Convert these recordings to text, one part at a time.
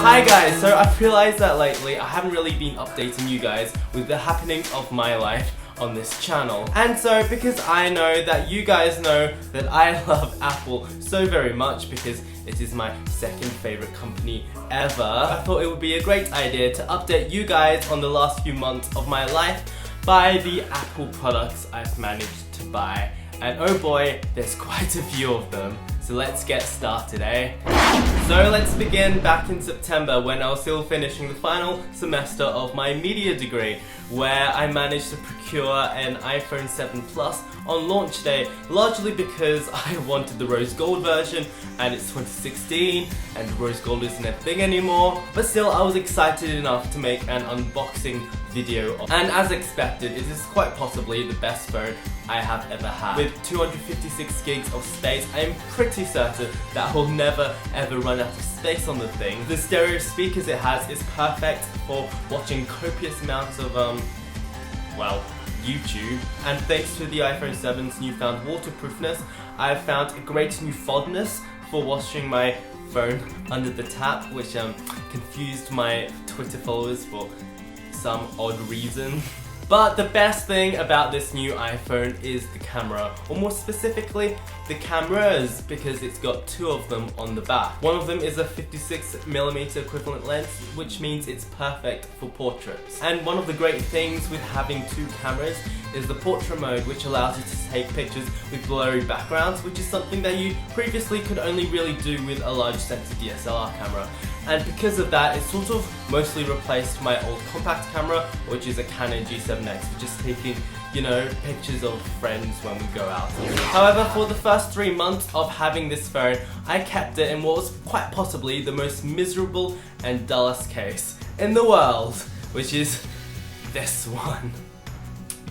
Hi guys, so I've realized that lately I haven't really been updating you guys with the happenings of my life on this channel. And so because I know that you guys know that I love Apple so very much because it is my second favorite company ever, I thought it would be a great idea to update you guys on the last few months of my life by the Apple products I've managed to buy. And oh boy, there's quite a few of them. So let's get started, eh? So let's begin back in September when I was still finishing the final semester of my media degree, where I managed to procure an iPhone 7 Plus on launch day, largely because I wanted the rose gold version and it's 2016 and rose gold isn't a thing anymore, but still I was excited enough to make an unboxing video of it. And as expected, it is quite possibly the best phone I have ever had. With 256 gigs of space, I am pretty certain that I will never ever run out of space on the thing. The stereo speakers it has is perfect for watching copious amounts of well, YouTube. And thanks to the iPhone 7's newfound waterproofness, I have found a great new fondness for washing my phone under the tap, which confused my Twitter followers for some odd reason. But the best thing about this new iPhone is the camera, or more specifically, the cameras, because it's got two of them on the back. One of them is a 56mm equivalent lens, which means it's perfect for portraits. And one of the great things with having two cameras is the portrait mode, which allows you to take pictures with blurry backgrounds, which is something that you previously could only really do with a large sensor DSLR camera. And because of that, it sort of mostly replaced my old compact camera, which is a Canon G7X, for just taking, you know, pictures of friends when we go out. However, for the first 3 months of having this phone, I kept it in what was quite possibly the most miserable and dullest case in the world, which is this one.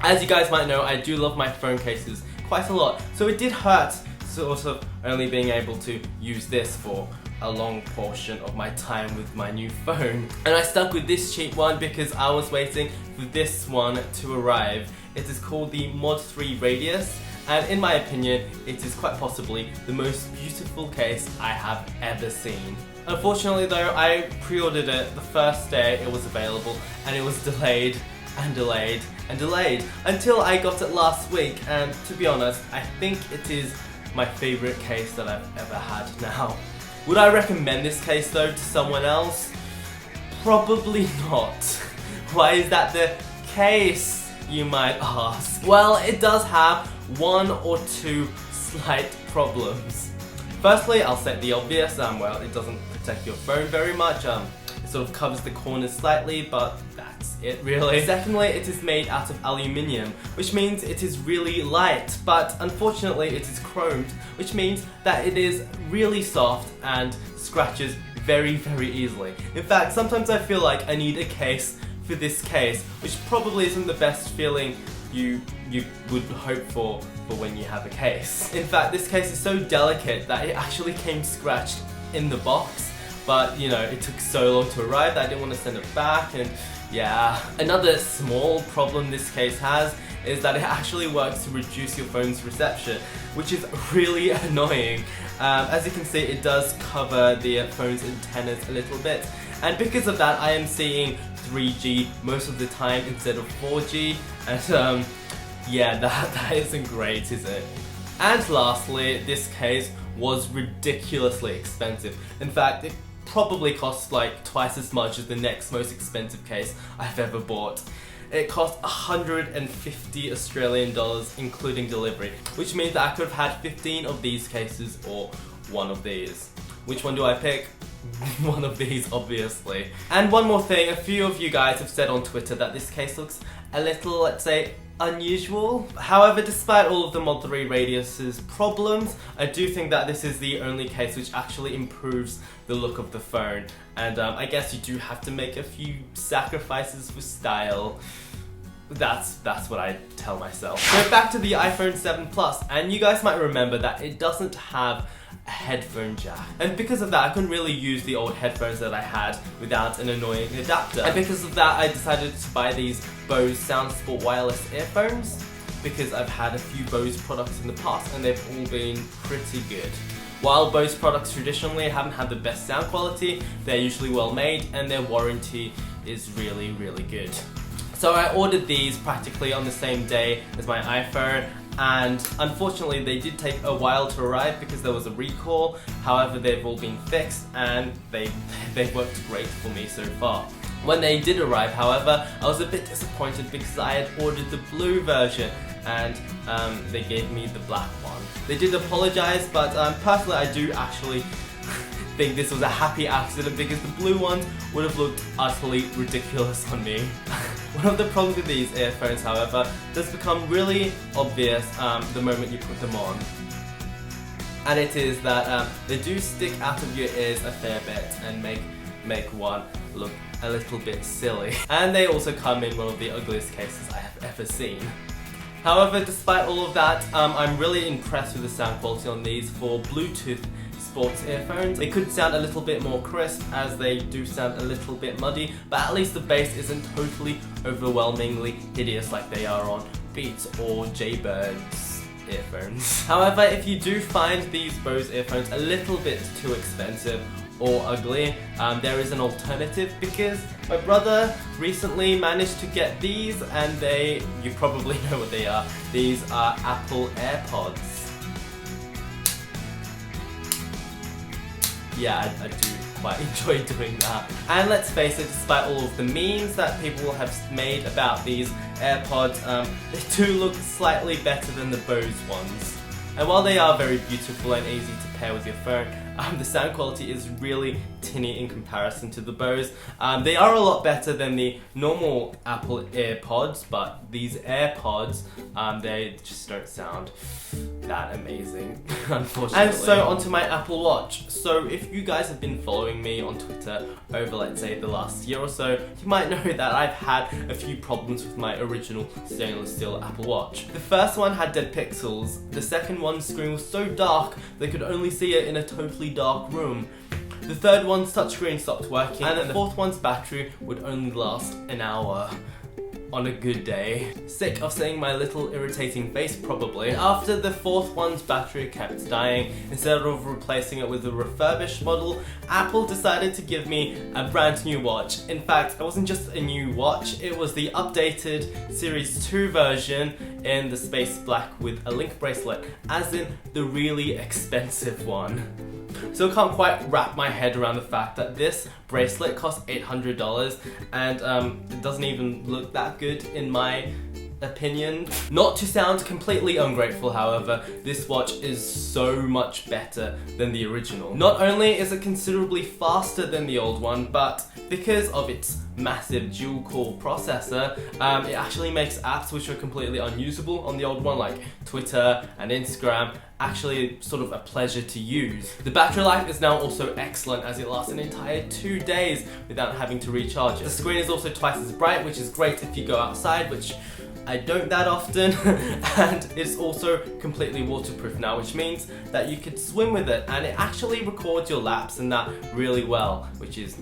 As you guys might know, I do love my phone cases quite a lot, so it did hurt sort of only being able to use this for a long portion of my time with my new phone. And I stuck with this cheap one because I was waiting for this one to arrive. It is called the Mod 3 Radius, and in my opinion, it is quite possibly the most beautiful case I have ever seen. Unfortunately though, I pre-ordered it the first day it was available, and it was delayed and delayed and delayed until I got it last week, and to be honest, I think it is my favorite case that I've ever had now. Would I recommend this case though to someone else? Probably not. Why is that the case, you might ask? Well, it does have one or two slight problems. Firstly, I'll state the obvious, well, it doesn't protect your phone very much. It sort of covers the corners slightly, but that's it really. Secondly, it is made out of aluminium, which means it is really light, but unfortunately it is chromed, which means that it is really soft and scratches very, very easily. In fact, sometimes I feel like I need a case for this case, which probably isn't the best feeling you would hope for when you have a case. In fact, this case is so delicate that it actually came scratched in the box, but you know, it took so long to arrive that I didn't want to send it back, and yeah. Another small problem this case has is that it actually works to reduce your phone's reception, which is really annoying. As you can see, it does cover the phone's antennas a little bit, and because of that I am seeing 3G most of the time instead of 4G, and yeah, that isn't great, is it? And lastly, this case was ridiculously expensive. In fact, it probably costs like twice as much as the next most expensive case I've ever bought. It cost 150 Australian dollars including delivery, which means that I could have had 15 of these cases or one of these. Which one do I pick? One of these, obviously. And one more thing, a few of you guys have said on Twitter that this case looks a little, let's say, unusual. However, despite all of the Mod 3 Radius's problems, I do think that this is the only case which actually improves the look of the phone. And I guess you do have to make a few sacrifices for style. That's what I tell myself. So back to the iPhone 7 Plus, and you guys might remember that it doesn't have a headphone jack. And because of that, I couldn't really use the old headphones that I had without an annoying adapter. And because of that, I decided to buy these Bose SoundSport wireless earphones, because I've had a few Bose products in the past and they've all been pretty good. While Bose products traditionally haven't had the best sound quality, they're usually well made and their warranty is really, really good. So I ordered these practically on the same day as my iPhone, and unfortunately they did take a while to arrive because there was a recall. However, they've all been fixed and they've worked great for me so far. When they did arrive, however, I was a bit disappointed because I had ordered the blue version and they gave me the black one. They did apologize, but personally I do actually think this was a happy accident because the blue ones would have looked utterly ridiculous on me. One of the problems with these earphones, however, does become really obvious the moment you put them on. And it is that they do stick out of your ears a fair bit and make one look a little bit silly. And they also come in one of the ugliest cases I have ever seen. However, despite all of that, I'm really impressed with the sound quality on these for Bluetooth sports earphones. They could sound a little bit more crisp as they do sound a little bit muddy, but at least the bass isn't totally overwhelmingly hideous like they are on Beats or Jaybird's earphones. However, if you do find these Bose earphones a little bit too expensive or ugly, there is an alternative because my brother recently managed to get these, and you probably know what they are. These are Apple AirPods. Yeah, I do quite enjoy doing that. And let's face it, despite all of the memes that people have made about these AirPods, they do look slightly better than the Bose ones. And while they are very beautiful and easy to pair with your phone, the sound quality is really tinny in comparison to the Bose. They are a lot better than the normal Apple AirPods, but these AirPods, they just don't sound that amazing, unfortunately. And so onto my Apple Watch. So if you guys have been following me on Twitter over, let's say, the last year or so, you might know that I've had a few problems with my original stainless steel Apple Watch. The first one had dead pixels. The second one's screen was so dark they could only see it in a totally dark room. The third one's touchscreen stopped working, and then the fourth one's battery would only last an hour. On a good day. Sick of seeing my little irritating face, probably. After the fourth one's battery kept dying, instead of replacing it with a refurbished model, Apple decided to give me a brand new watch. In fact, it wasn't just a new watch, it was the updated Series 2 version in the space black with a link bracelet, as in the really expensive one. So I can't quite wrap my head around the fact that this bracelet costs $800 and it doesn't even look that good in my opinion. Not to sound completely ungrateful, however, this watch is so much better than the original. Not only is it considerably faster than the old one, but because of its massive dual-core processor, it actually makes apps which are completely unusable on the old one, like Twitter and Instagram, actually sort of a pleasure to use. The battery life is now also excellent as it lasts an entire 2 days without having to recharge it. The screen is also twice as bright, which is great if you go outside, which I don't that often, and it's also completely waterproof now, which means that you could swim with it, and it actually records your laps and that really well, which is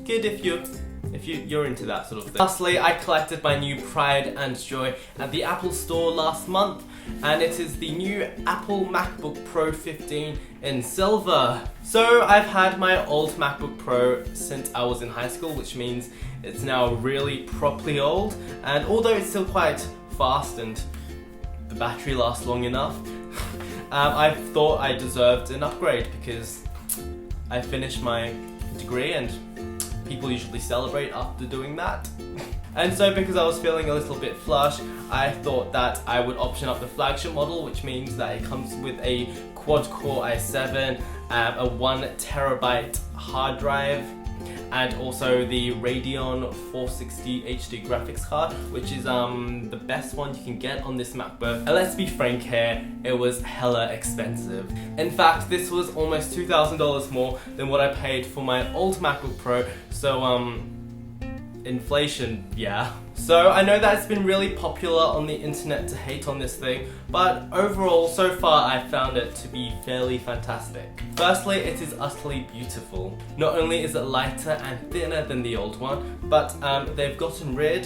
good if you're into that sort of thing. Lastly, I collected my new pride and joy at the Apple Store last month, and it is the new Apple MacBook Pro 15 in silver. So I've had my old MacBook Pro since I was in high school, which means it's now really properly old, and although it's still quite fast and the battery lasts long enough, I thought I deserved an upgrade because I finished my degree and people usually celebrate after doing that. And so because I was feeling a little bit flush, I thought that I would option up the flagship model, which means that it comes with a quad-core i7, a 1TB hard drive, and also the Radeon 460 HD graphics card, which is the best one you can get on this MacBook. And let's be frank here, it was hella expensive. In fact, this was almost $2,000 more than what I paid for my old MacBook Pro, so inflation, yeah. So I know that it's been really popular on the internet to hate on this thing, but overall, so far I found it to be fairly fantastic. Firstly, it is utterly beautiful. Not only is it lighter and thinner than the old one, but they've gotten rid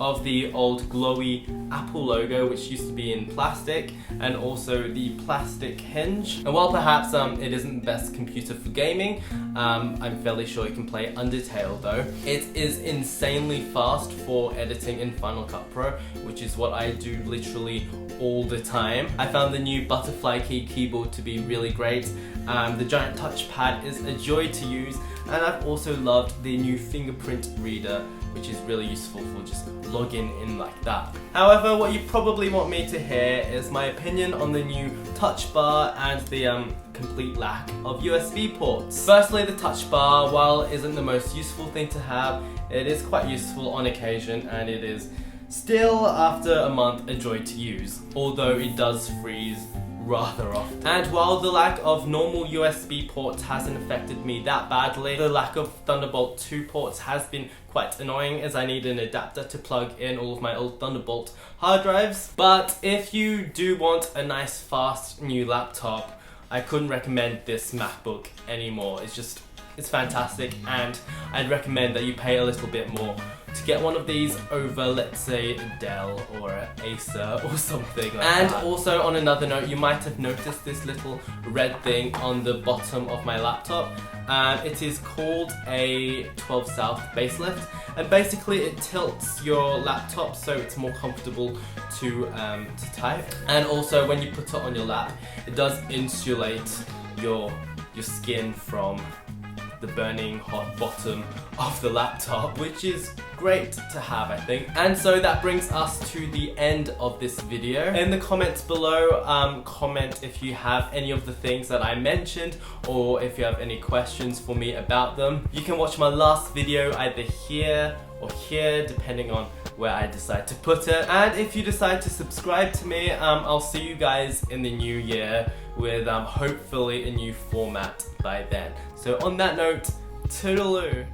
of the old glowy Apple logo, which used to be in plastic, and also the plastic hinge. And while perhaps it isn't the best computer for gaming, I'm fairly sure you can play Undertale though. It is insanely fast for editing in Final Cut Pro, which is what I do literally all the time. I found the new butterfly key keyboard to be really great. The giant touchpad is a joy to use, and I've also loved the new fingerprint reader, which is really useful for just logging in like that. However, what you probably want me to hear is my opinion on the new touch bar and the complete lack of USB ports. Firstly, the touch bar, while it isn't the most useful thing to have, it is quite useful on occasion, and it is still, after a month, a joy to use, although it does freeze rather often. And while the lack of normal USB ports hasn't affected me that badly, the lack of Thunderbolt 2 ports has been quite annoying, as I need an adapter to plug in all of my old Thunderbolt hard drives. But if you do want a nice fast new laptop, I couldn't recommend this MacBook anymore. It's fantastic, and I'd recommend that you pay a little bit more to get one of these over, let's say, a Dell or an Acer or something like that. And also, on another note, you might have noticed this little red thing on the bottom of my laptop. It is called a 12 South baselift, and basically it tilts your laptop so it's more comfortable to type. And also, when you put it on your lap, it does insulate your skin from the burning hot bottom of the laptop, which is great to have, I think. And so that brings us to the end of this video. In the comments below, comment if you have any of the things that I mentioned, or if you have any questions for me about them. You can watch my last video either here or here, depending on where I decide to put it. And if you decide to subscribe to me, I'll see you guys in the new year with hopefully a new format by then. So on that note, toodaloo.